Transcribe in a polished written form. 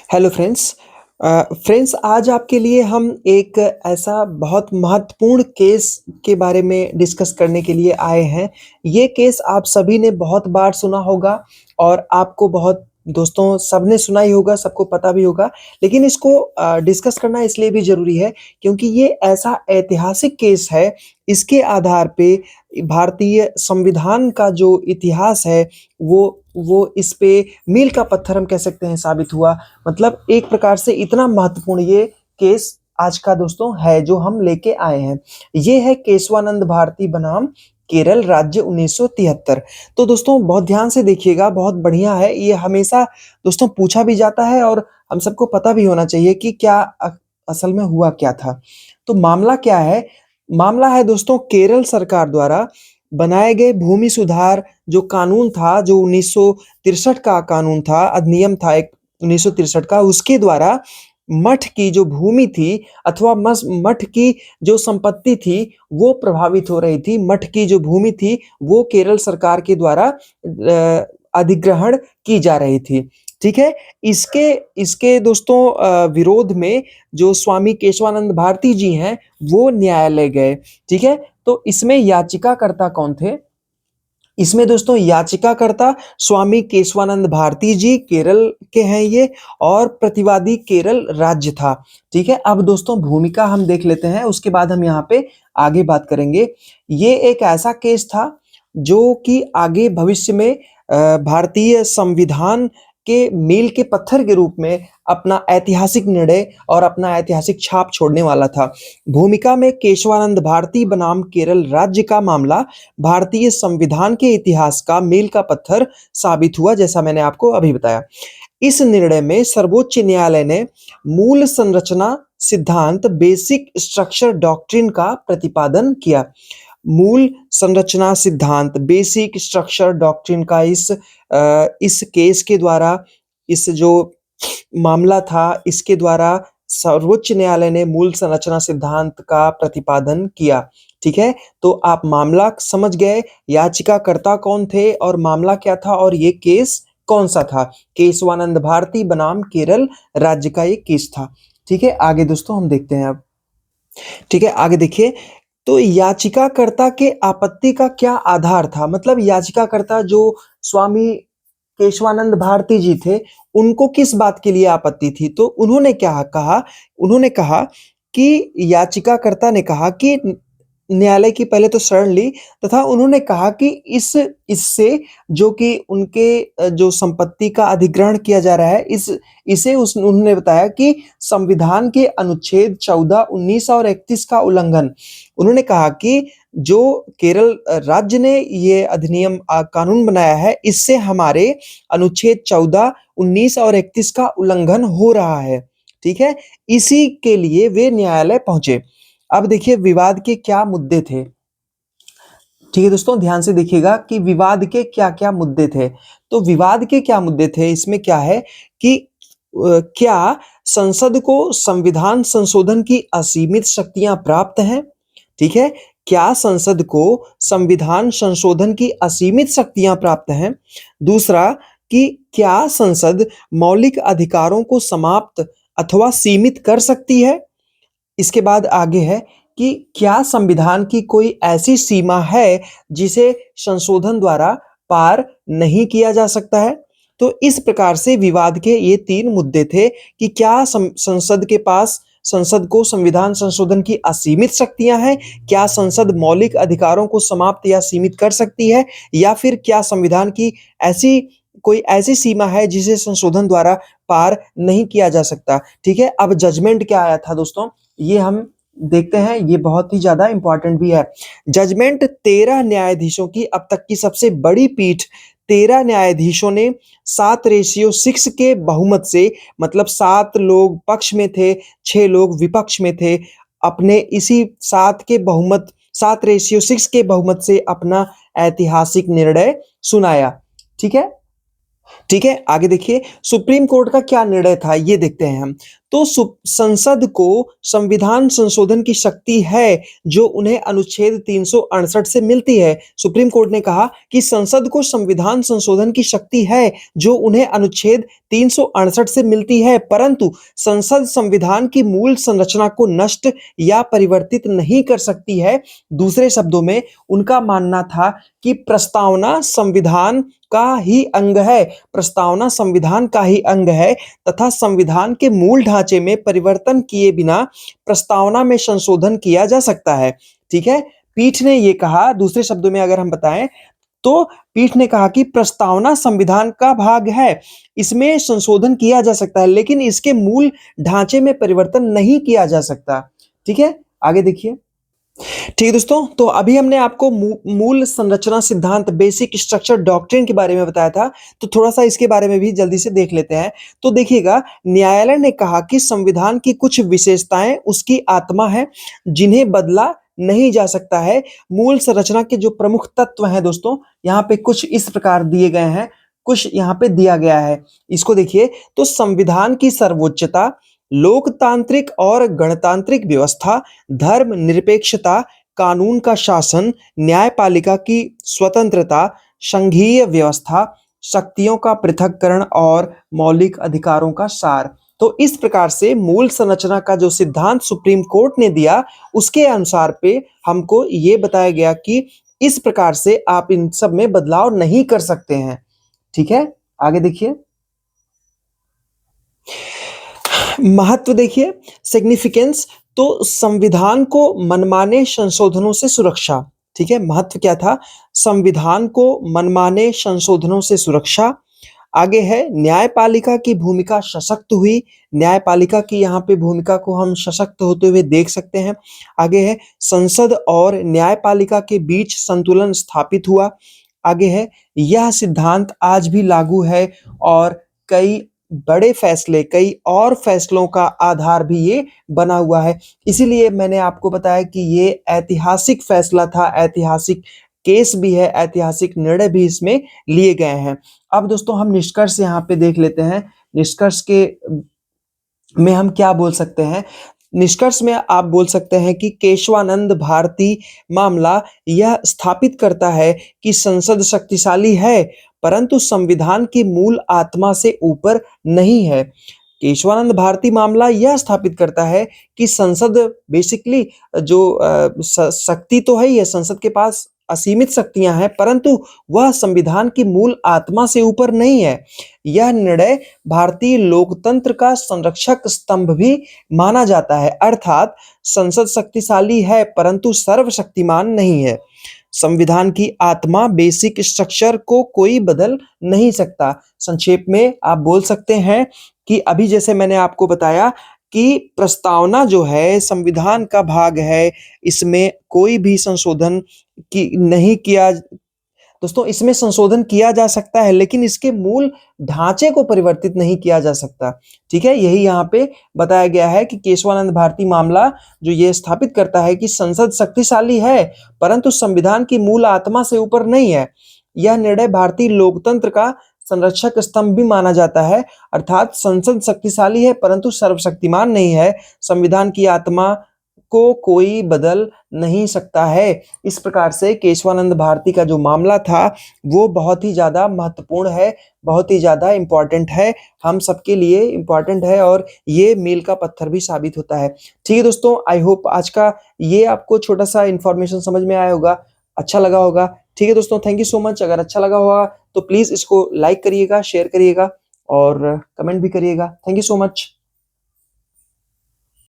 Hello friends. Friends, आज आपके लिए हम एक ऐसा बहुत महत्वपूर्ण केस के बारे में डिस्कस करने के लिए आए हैं। ये केस आप सभी ने बहुत बार सुना होगा और आपको बहुत दोस्तों सबने सुना ही होगा, सबको पता भी होगा। लेकिन इसको डिस्कस करना इसलिए भी ज़रूरी है क्योंकि ये ऐसा ऐतिहासिक केस है, इसके आधार पे भारतीय संविधान का जो इतिहास है वो इस पे मील का पत्थर हम कह सकते हैं साबित हुआ। मतलब एक प्रकार से इतना महत्वपूर्ण ये केस आज का दोस्तों है जो हम लेके आए हैं। ये है केशवानंद भारती बनाम केरल राज्य 1973। तो दोस्तों बहुत ध्यान से देखिएगा, बहुत बढ़िया है। ये हमेशा दोस्तों पूछा भी जाता है और हम सबको पता भी होना चाहिए कि क्या असल में हुआ क्या था। तो मामला क्या है? मामला है दोस्तों केरल सरकार द्वारा बनाए गए भूमि सुधार जो कानून था, जो 1963 का कानून था, अधिनियम था एक 1963 का, उसके द्वारा मठ की जो भूमि थी अथवा मठ की जो संपत्ति थी वो प्रभावित हो रही थी। मठ की जो भूमि थी वो केरल सरकार के द्वारा अधिग्रहण की जा रही थी। ठीक है। इसके इसके दोस्तों विरोध में जो स्वामी केशवानंद भारती जी हैं वो न्यायालय गए। ठीक है। तो इसमें याचिकाकर्ता कौन थे? इसमें दोस्तों याचिकाकर्ता स्वामी केशवानंद भारती जी केरल के हैं ये, और प्रतिवादी केरल राज्य था। ठीक है। अब दोस्तों भूमिका हम देख लेते हैं, उसके बाद हम यहाँ पे आगे बात करेंगे। ये एक ऐसा केस था जो कि आगे भविष्य में भारतीय संविधान के मील के पत्थर के रूप में अपना ऐतिहासिक निर्णय और अपना ऐतिहासिक छाप छोड़ने वाला था। भूमिका में केशवानंद भारती बनाम केरल राज्य का मामला भारतीय संविधान के इतिहास का मील का पत्थर साबित हुआ, जैसा मैंने आपको अभी बताया। इस निर्णय में सर्वोच्च न्यायालय ने मूल संरचना सिद्धांत बेसिक स्ट्रक्चर डॉक्ट्रिन का प्रतिपादन किया। मूल संरचना सिद्धांत बेसिक स्ट्रक्चर डॉक्ट्रिन का इस केस के द्वारा, इस जो मामला था इसके द्वारा सर्वोच्च न्यायालय ने मूल संरचना सिद्धांत का प्रतिपादन किया। ठीक है। तो आप मामला समझ गए, याचिकाकर्ता कौन थे और मामला क्या था और ये केस कौन सा था? केशवानंद भारती बनाम केरल राज्य का ये केस था। ठीक है। आगे दोस्तों हम देखते हैं अब। ठीक है, आगे देखिए। तो याचिकाकर्ता के आपत्ति का क्या आधार था? मतलब याचिकाकर्ता जो स्वामी केशवानंद भारती जी थे, उनको किस बात के लिए आपत्ति थी? तो उन्होंने क्या कहा? उन्होंने कहा कि याचिकाकर्ता ने कहा कि न्यायालय की पहले तो शरण ली तथा उन्होंने कहा कि इससे जो कि उनके जो संपत्ति का अधिग्रहण किया जा रहा है, इसे उन्होंने बताया कि संविधान के अनुच्छेद 14, 19 और 31 का उल्लंघन। उन्होंने कहा कि जो केरल राज्य ने ये अधिनियम कानून बनाया है, इससे हमारे अनुच्छेद 14, 19 और 31 का उल्लंघन हो रहा है। ठीक है। इसी के लिए वे न्यायालय पहुंचे। अब देखिए विवाद के क्या मुद्दे थे। ठीक है दोस्तों, ध्यान से देखिएगा कि विवाद के क्या-क्या मुद्दे थे। तो विवाद के क्या मुद्दे थे, इसमें क्या है कि क्या संसद को संविधान संशोधन की असीमित शक्तियां प्राप्त हैं? ठीक है। क्या संसद को संविधान संशोधन की असीमित शक्तियां प्राप्त हैं? दूसरा, कि क्या संसद मौलिक अधिकारों को समाप्त अथवा सीमित कर सकती है? इसके बाद आगे है कि क्या संविधान की कोई ऐसी सीमा है जिसे संशोधन द्वारा पार नहीं किया जा सकता है? तो इस प्रकार से विवाद के ये 3 मुद्दे थे कि क्या संसद के पास, संसद को संविधान संशोधन की असीमित शक्तियां हैं? क्या संसद मौलिक अधिकारों को समाप्त या सीमित कर सकती है? या फिर क्या संविधान की ऐसी कोई ऐसी सीमा है जिसे संशोधन द्वारा पार नहीं किया जा सकता? ठीक है। अब जजमेंट क्या आया था दोस्तों, ये हम देखते हैं, ये बहुत ही ज्यादा इंपॉर्टेंट भी है। जजमेंट 13 न्यायाधीशों की अब तक की सबसे बड़ी पीठ, 13 न्यायाधीशों ने 7:6 के बहुमत से, मतलब 7 लोग पक्ष में थे, 6 लोग विपक्ष में थे, अपने इसी 7:6 के बहुमत से अपना ऐतिहासिक निर्णय सुनाया। ठीक है। ठीक है। आगे देखिए सुप्रीम कोर्ट का क्या निर्णय था, ये देखते हैं हम। तो संसद को संविधान संशोधन की शक्ति है जो उन्हें अनुच्छेद 368 से मिलती है। सुप्रीम कोर्ट ने कहा कि संसद को संविधान संशोधन की शक्ति है जो उन्हें अनुच्छेद 368 से मिलती है, परंतु संसद संविधान की मूल संरचना को नष्ट या परिवर्तित नहीं कर सकती है। दूसरे शब्दों में उनका मानना था कि प्रस्तावना संविधान का ही अंग है, प्रस्तावना संविधान का ही अंग है तथा संविधान के मूल ढांचे में परिवर्तन किए बिना प्रस्तावना में संशोधन किया जा सकता है। ठीक है, पीठ ने यह कहा, दूसरे शब्दों में अगर हम बताएं तो पीठ ने कहा कि प्रस्तावना संविधान का भाग है, इसमें संशोधन किया जा सकता है लेकिन इसके मूल ढांचे में परिवर्तन नहीं किया जा सकता। ठीक है, आगे देखिए। ठीक है दोस्तों, तो अभी हमने आपको मूल संरचना सिद्धांत, बेसिक स्ट्रक्चर डॉक्ट्रिन के बारे में बताया था, तो थोड़ा सा इसके बारे में भी जल्दी से देख लेते हैं। तो देखिएगा, न्यायालय ने कहा कि संविधान की कुछ विशेषताएं उसकी आत्मा है जिन्हें बदला नहीं जा सकता है। मूल संरचना के जो प्रमुख तत्व हैं दोस्तों, यहाँ पे कुछ इस प्रकार दिए गए हैं, कुछ यहाँ पे दिया गया है, इसको देखिए। तो संविधान की सर्वोच्चता, लोकतांत्रिक और गणतांत्रिक व्यवस्था, धर्म निरपेक्षता, कानून का शासन, न्यायपालिका की स्वतंत्रता, संघीय व्यवस्था, शक्तियों का पृथक्करण और मौलिक अधिकारों का सार। तो इस प्रकार से मूल संरचना का जो सिद्धांत सुप्रीम कोर्ट ने दिया, उसके अनुसार पे हमको ये बताया गया कि इस प्रकार से आप इन सब में बदलाव नहीं कर सकते हैं। ठीक है, आगे देखिए। महत्व देखिए, सिग्निफिकेंस, तो संविधान को मनमाने संशोधनों से सुरक्षा। ठीक है, महत्व क्या था? संविधान को मनमाने संशोधनों से सुरक्षा। आगे है न्यायपालिका की भूमिका सशक्त हुई, न्यायपालिका की यहाँ पे भूमिका को हम सशक्त होते हुए देख सकते हैं। आगे है संसद और न्यायपालिका के बीच संतुलन स्थापित हुआ। आगे है यह सिद्धांत आज भी लागू है और कई बड़े फैसले, कई और फैसलों का आधार भी ये बना हुआ है। इसीलिए मैंने आपको बताया कि ये ऐतिहासिक फैसला था, ऐतिहासिक केस भी है, ऐतिहासिक निर्णय भी इसमें लिए गए हैं। अब दोस्तों हम निष्कर्ष यहाँ पे देख लेते हैं। निष्कर्ष के में हम क्या बोल सकते हैं? निष्कर्ष में आप बोल सकते हैं कि केशवानंद भारती मामला यह स्थापित करता है कि संसद शक्तिशाली है परंतु संविधान की मूल आत्मा से ऊपर नहीं है। केशवानंद भारती मामला यह स्थापित करता है कि संसद बेसिकली जो शक्ति तो है ही है, संसद के पास असीमित शक्तियां हैं परंतु वह संविधान की मूल आत्मा से ऊपर नहीं है। यह निर्णय भारतीय लोकतंत्र का संरक्षक स्तंभ भी माना जाता है, अर्थात संसद शक्तिशाली है परंतु सर्वशक्तिमान नहीं है। संविधान की आत्मा, बेसिक स्ट्रक्चर को कोई बदल नहीं सकता। संक्षेप में आप बोल सकते हैं कि अभी जैसे मैंने आपको बताया कि प्रस्तावना जो है संविधान का भाग है, इसमें कोई भी संशोधन की नहीं किया। दोस्तों इसमें संशोधन किया जा सकता है लेकिन इसके मूल ढांचे को परिवर्तित नहीं किया जा सकता। ठीक है, यही यहाँ पे बताया गया है कि केशवानंद भारती मामला जो ये स्थापित करता है कि संसद शक्तिशाली है परंतु संविधान की मूल आत्मा से ऊपर नहीं है। यह निर्णय भारतीय लोकतंत्र का संरक्षक स्तंभ भी माना जाता है, अर्थात संसद शक्तिशाली है परंतु सर्वशक्तिमान नहीं है। संविधान की आत्मा को कोई बदल नहीं सकता है। इस प्रकार से केशवानंद भारती का जो मामला था वो बहुत ही ज्यादा महत्वपूर्ण है, बहुत ही ज्यादा इंपॉर्टेंट है, हम सबके लिए इंपॉर्टेंट है और ये मील का पत्थर भी साबित होता है। ठीक है दोस्तों, आई होप आज का ये आपको छोटा सा इंफॉर्मेशन समझ में आया होगा, अच्छा लगा होगा। ठीक है दोस्तों, थैंक यू सो मच। अगर अच्छा लगा होगा तो प्लीज इसको लाइक करिएगा, शेयर करिएगा और कमेंट भी करिएगा। Thank you so much.